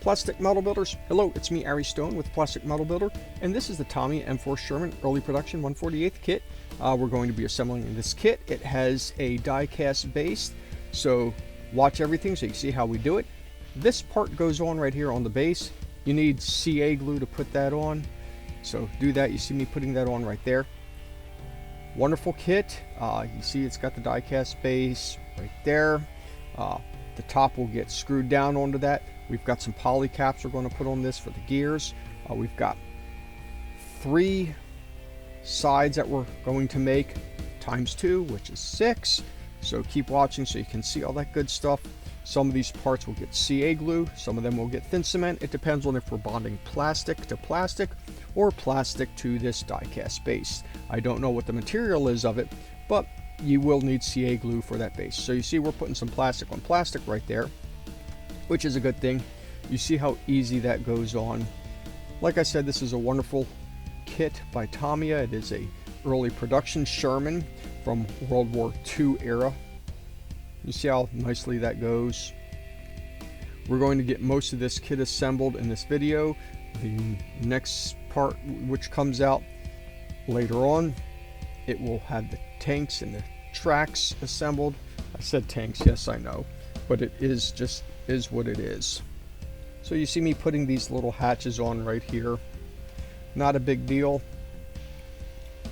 Plastic Model Builders, hello, it's me, Ari Stone with Plastic Model Builder, and this is the Tamiya M4 Sherman early production 1/48 kit. We're going to be assembling this kit. It has a die-cast base, so watch everything so you see how we do it. This part goes on right here on the base. You need CA glue to put that on, so do that. You see me putting that on right there. Wonderful kit. You see it's got the die-cast base right there. The top will get screwed down onto that. We've got some polycaps we're going to put on this for the gears. We've got 3 sides that we're going to make times 2, which is 6. So keep watching so you can see all that good stuff. Some of these parts will get CA glue, some of them will get thin cement. It depends on if we're bonding plastic to plastic or plastic to this die-cast base. I don't know what the material is of it, but you will need CA glue for that base. So you see we're putting some plastic on plastic right there, which is a good thing. You see how easy that goes on. Like I said, this is a wonderful kit by Tamiya. It is a early production Sherman from World War II era. You see how nicely that goes. We're going to get most of this kit assembled in this video. The next part, which comes out later on, it will have the tanks and the tracks assembled. I said tanks, yes I know, but it is what it is. So you see me putting these little hatches on right here. Not a big deal.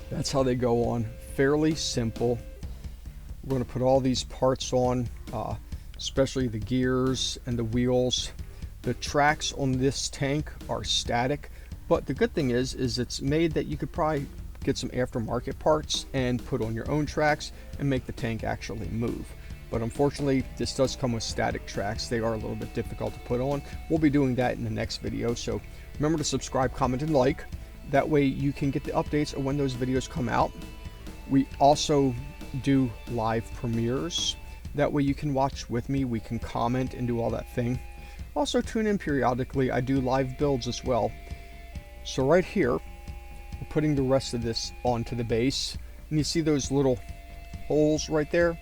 That's how they go on. Fairly simple. We're going to put all these parts on, especially the gears and the wheels. The tracks on this tank are static, but the good thing is it's made that you could probably get some aftermarket parts and put on your own tracks and make the tank actually move. But unfortunately, this does come with static tracks. They are a little bit difficult to put on. We'll be doing that in the next video, so remember to subscribe, comment, and like. That way you can get the updates of when those videos come out. We also do live premieres. That way you can watch with me, we can comment and do all that thing. Also tune in periodically. I do live builds as well. So right here, we're putting the rest of this onto the base. And you see those little holes right there?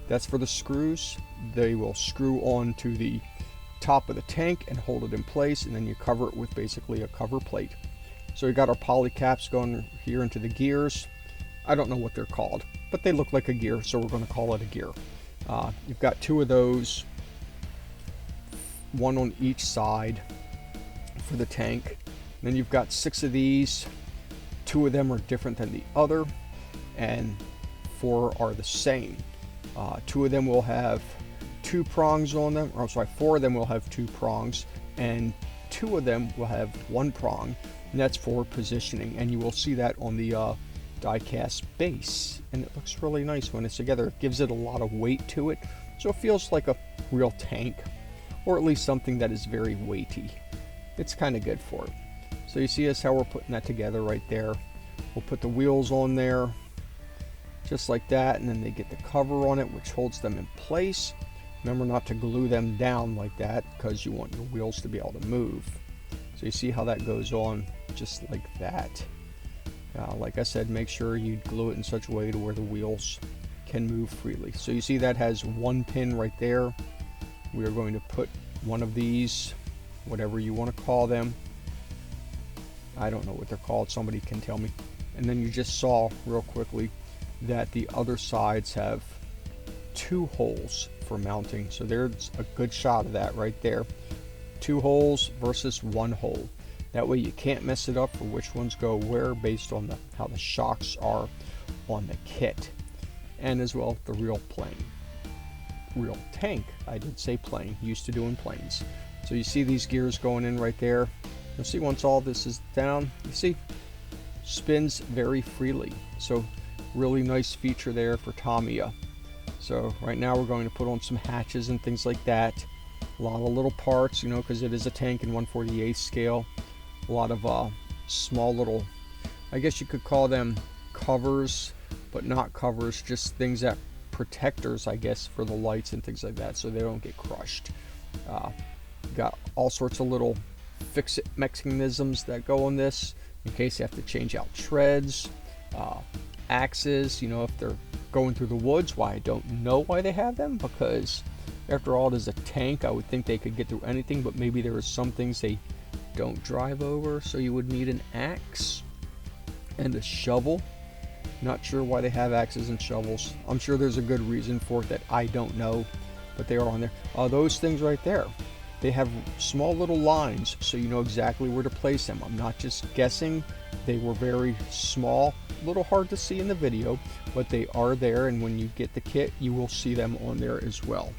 That's for the screws. They will screw onto the top of the tank and hold it in place, and then you cover it with basically a cover plate. So we got our polycaps going here into the gears. I don't know what they're called, but they look like a gear, so we're going to call it a gear. You've got 2 of those, 1 on each side for the tank. And then you've got 6 of these. 2 of them are different than the other, and 4 are the same. 2 of them will have 2 prongs on them, or I'm sorry, 4 of them will have 2 prongs, and 2 of them will have 1 prong, and that's for positioning. And you will see that on the die-cast base, and it looks really nice when it's together. It gives it a lot of weight to it, so it feels like a real tank, or at least something that is very weighty. It's kind of good for it. So you see us how we're putting that together right there. We'll put the wheels on there just like that, and then they get the cover on it, which holds them in place. Remember not to glue them down like that, because you want your wheels to be able to move. So you see how that goes on just like that. Like I said, make sure you glue it in such a way to where the wheels can move freely. So you see that has 1 pin right there. We are going to put one of these, whatever you want to call them. I don't know what they're called, somebody can tell me. And then you just saw real quickly that the other sides have 2 holes for mounting. So there's a good shot of that right there. 2 holes versus 1 hole. That way you can't mess it up for which ones go where based on how the shocks are on the kit. And as well the real tank. I did say plane, used to doing planes. So you see these gears going in right there. You'll see once all this is down, you see spins very freely. So really nice feature there for Tamiya. So right now we're going to put on some hatches and things like that. A lot of little parts, you know, because it is a tank in 1/48 scale. A lot of small little, I guess you could call them covers, but not covers, just things that protectors, I guess, for the lights and things like that, so they don't get crushed. Got all sorts of little fix-it mechanisms that go on this in case you have to change out treads, axes, you know, if they're going through the woods. Why, I don't know why they have them, because After all, it is a tank. I would think they could get through anything, but maybe there are some things they don't drive over, so you would need an axe and a shovel. Not sure why they have axes and shovels. I'm sure there's a good reason for it that I don't know, but they are on there. Those things right there, they have small little lines, so you know exactly where to place them. I'm not just guessing. They were very small, a little hard to see in the video, but they are there, and when you get the kit, you will see them on there as well.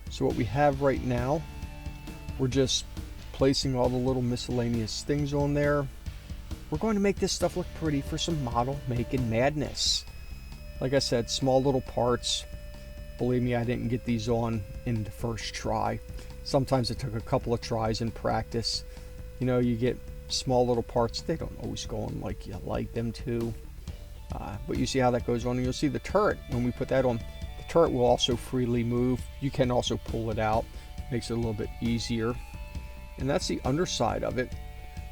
So what we have right now, we're just placing all the little miscellaneous things on there. We're going to make this stuff look pretty for some model making madness. Like I said, small little parts. Believe me, I didn't get these on in the first try. Sometimes it took a couple of tries in practice. You know, you get small little parts, they don't always go on like you like them to. But you see how that goes on, and you'll see the turret. When we put that on, the turret will also freely move. You can also pull it out. Makes it a little bit easier. And that's the underside of it.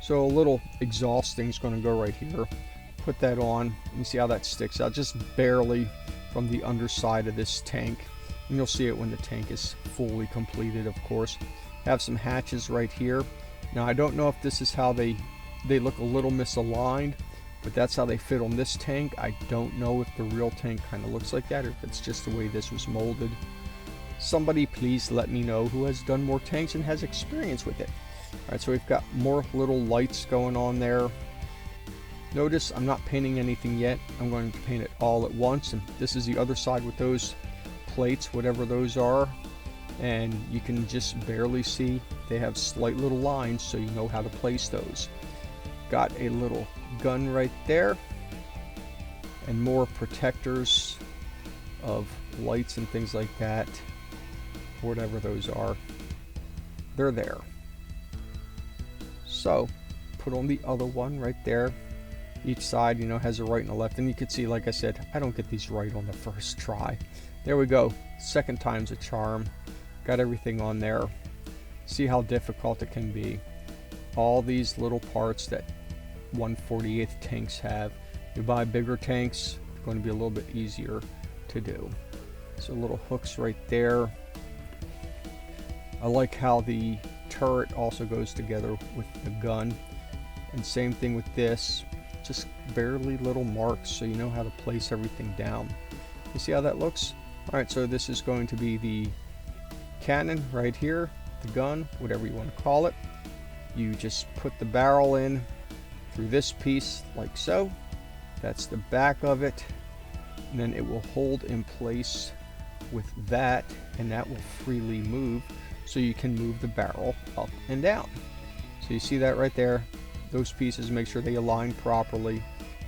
So a little exhaust thing's going to go right here. Put that on, and you see how that sticks out just barely from the underside of this tank. And you'll see it when the tank is fully completed, of course. Have some hatches right here. Now I don't know if this is how they look a little misaligned, but that's how they fit on this tank. I don't know if the real tank kind of looks like that, or if it's just the way this was molded. Somebody please let me know who has done more tanks and has experience with it. Alright, so we've got more little lights going on there. Notice I'm not painting anything yet. I'm going to paint it all at once, and this is the other side with those plates, whatever those are, and you can just barely see they have slight little lines, so you know how to place those. Got a little gun right there, and more protectors of lights and things like that, whatever those are, they're there. So put on the other one right there. Each side, you know, has a right and a left, and you can see, like I said, I don't get these right on the first try. There we go, second time's a charm. Got everything on there. See how difficult it can be. All these little parts that 1/48 tanks have. You buy bigger tanks, it's going to be a little bit easier to do. So little hooks right there. I like how the turret also goes together with the gun, and same thing with this. Just barely little marks, so you know how to place everything down. You see how that looks? Alright, so this is going to be the cannon right here, the gun, whatever you want to call it. You just put the barrel in through this piece like so. That's the back of it, and then it will hold in place with that, and that will freely move, so you can move the barrel up and down. So you see that right there. Those pieces, make sure they align properly.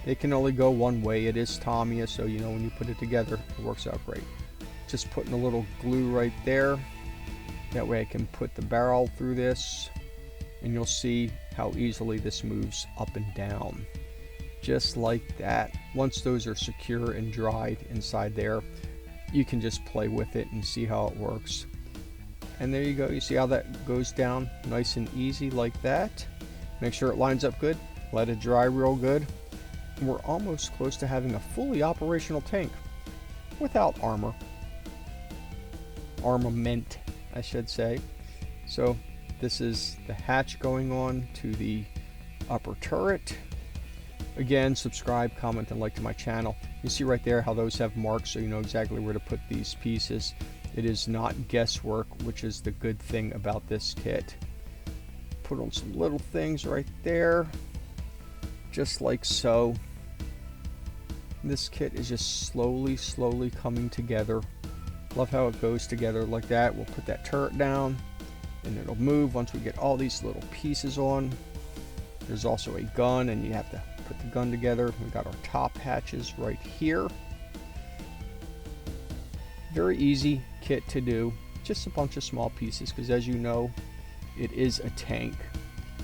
They can only go one way. It is Tamiya, so you know when you put it together, it works out great. Just putting a little glue right there. That way I can put the barrel through this, and you'll see how easily this moves up and down. Just like that. Once those are secure and dried inside there, you can just play with it and see how it works. And there you go. You see how that goes down nice and easy like that. Make sure it lines up good. Let it dry real good. And we're almost close to having a fully operational tank without armor. Armament, I should say. So this is the hatch going on to the upper turret. Again, subscribe, comment, and like to my channel. You see right there how those have marks, so you know exactly where to put these pieces. It is not guesswork, which is the good thing about this kit. Put on some little things right there, just like so. This kit is just slowly coming together. Love how it goes together like that. We'll put that turret down, and it'll move once we get all these little pieces on. There's also a gun, and you have to put the gun together. We got our top hatches right here. Very easy kit to do, just a bunch of small pieces, because as you know, it is a tank,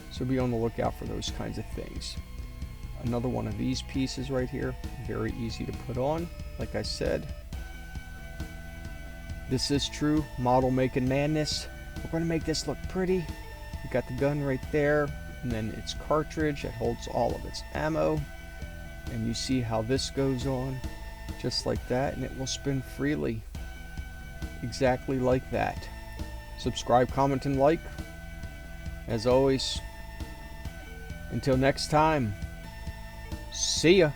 so be on the lookout for those kinds of things. Another one of these pieces right here, very easy to put on. Like I said, this is true model making madness. We're going to make this look pretty. We got the gun right there, and then its cartridge that holds all of its ammo, and you see how this goes on just like that, and it will spin freely. exactly like that. Subscribe, comment, and like. As always, until next time, see ya.